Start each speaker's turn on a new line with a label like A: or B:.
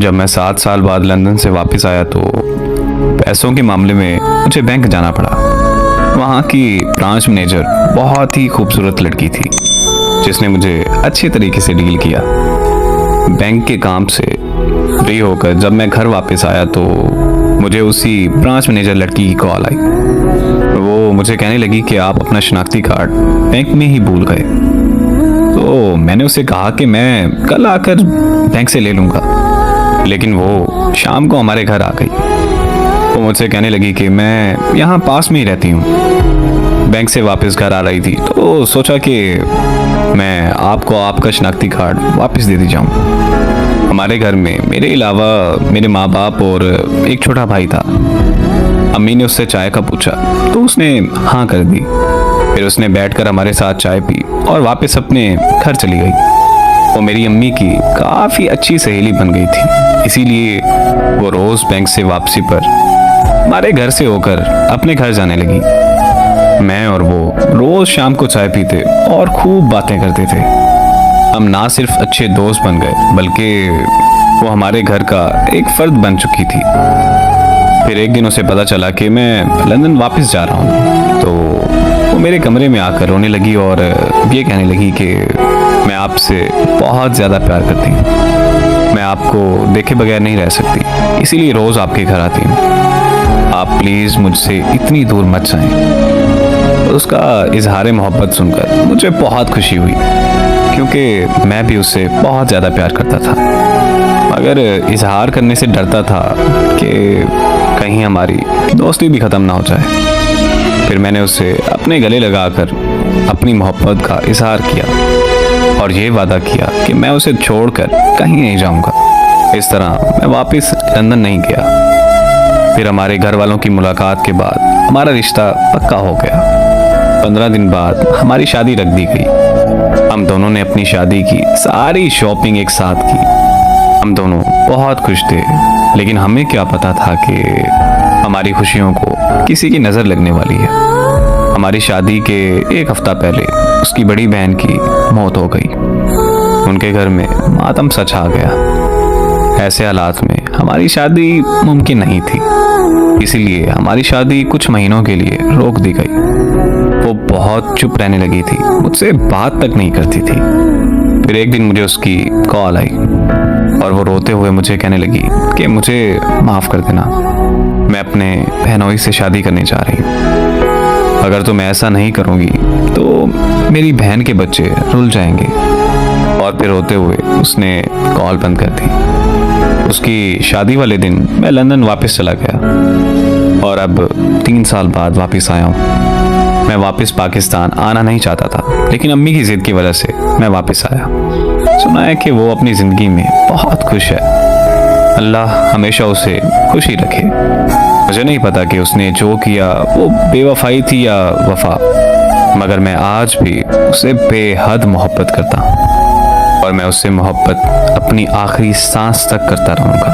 A: जब मैं 7 साल बाद लंदन से वापस आया तो पैसों के मामले में मुझे बैंक जाना पड़ा। वहाँ की ब्रांच मैनेजर बहुत ही खूबसूरत लड़की थी जिसने मुझे अच्छे तरीके से डील किया। बैंक के काम से फ्री होकर जब मैं घर वापस आया तो मुझे उसी ब्रांच मैनेजर लड़की की कॉल आई। वो मुझे कहने लगी कि आप अपना शनाख्ती कार्ड बैंक में ही भूल गए। तो मैंने उसे कहा कि मैं कल आकर बैंक से ले लूँगा, लेकिन वो शाम को हमारे घर आ गई। वो मुझसे कहने लगी कि मैं यहाँ पास में ही रहती हूँ। बैंक से वापस घर आ रही थी तो सोचा कि मैं आपको आपका शनाख्ती कार्ड वापस दे दी जाऊँ। हमारे घर में मेरे अलावा मेरे माँ बाप और एक छोटा भाई था। अम्मी ने उससे चाय का पूछा तो उसने हाँ कर दी। फिर उसने बैठकर हमारे साथ चाय पी और वापस अपने घर चली गई। वो मेरी अम्मी की काफ़ी अच्छी सहेली बन गई थी, इसीलिए वो रोज़ बैंक से वापसी पर हमारे घर से होकर अपने घर जाने लगी। मैं और वो रोज़ शाम को चाय पीते और खूब बातें करते थे। हम ना सिर्फ अच्छे दोस्त बन गए बल्कि वो हमारे घर का एक फर्द बन चुकी थी। फिर एक दिन उसे पता चला कि मैं लंदन वापस जा रहा हूँ तो वो मेरे कमरे में आकर रोने लगी और ये कहने लगी कि मैं आपसे बहुत ज़्यादा प्यार करती हूँ। मैं आपको देखे बगैर नहीं रह सकती, इसीलिए रोज़ आपके घर आती हूँ। आप प्लीज़ मुझसे इतनी दूर मत जाएं। उसका इजहार मोहब्बत सुनकर मुझे बहुत खुशी हुई क्योंकि मैं भी उससे बहुत ज़्यादा प्यार करता था, मगर इजहार करने से डरता था कि कहीं हमारी दोस्ती भी ख़त्म ना हो जाए। फिर मैंने उसे अपने गले लगाकर अपनी मोहब्बत का इजहार किया और ये वादा किया कि मैं उसे छोड़कर कहीं नहीं जाऊंगा। इस तरह मैं वापस लंदन नहीं गया। फिर हमारे घर वालों की मुलाकात के बाद हमारा रिश्ता पक्का हो गया। 15 दिन बाद हमारी शादी रख दी गई। हम दोनों ने अपनी शादी की सारी शॉपिंग एक साथ की। हम दोनों बहुत खुश थे, लेकिन हमें क्या पता था कि हमारी खुशियों को किसी की नज़र लगने वाली है। हमारी शादी के एक हफ्ता पहले उसकी बड़ी बहन की मौत हो गई। उनके घर में मातम सा छा गया। ऐसे हालात में हमारी शादी मुमकिन नहीं थी, इसीलिए हमारी शादी कुछ महीनों के लिए रोक दी गई। वो बहुत चुप रहने लगी थी, मुझसे बात तक नहीं करती थी। फिर एक दिन मुझे उसकी कॉल आई और वो रोते हुए मुझे कहने लगी कि मुझे माफ़ कर देना, मैं अपने बहनोई से शादी करने जा रही हूँ। अगर तुम ऐसा नहीं करोगी तो मेरी बहन के बच्चे रुल जाएंगे। और फिर रोते हुए उसने कॉल बंद कर दी। उसकी शादी वाले दिन मैं लंदन वापस चला गया और अब 3 साल बाद वापस आया हूँ। मैं वापस पाकिस्तान आना नहीं चाहता था, लेकिन अम्मी की जिद की वजह से मैं वापस आया। सुना है कि वो अपनी ज़िंदगी में बहुत खुश है। अल्लाह हमेशा उसे खुश ही रखे। मुझे नहीं पता कि उसने जो किया वो बेवफाई थी या वफा, मगर मैं आज भी उसे बेहद मोहब्बत करता हूँ और मैं उससे मोहब्बत अपनी आखिरी सांस तक करता रहूँगा।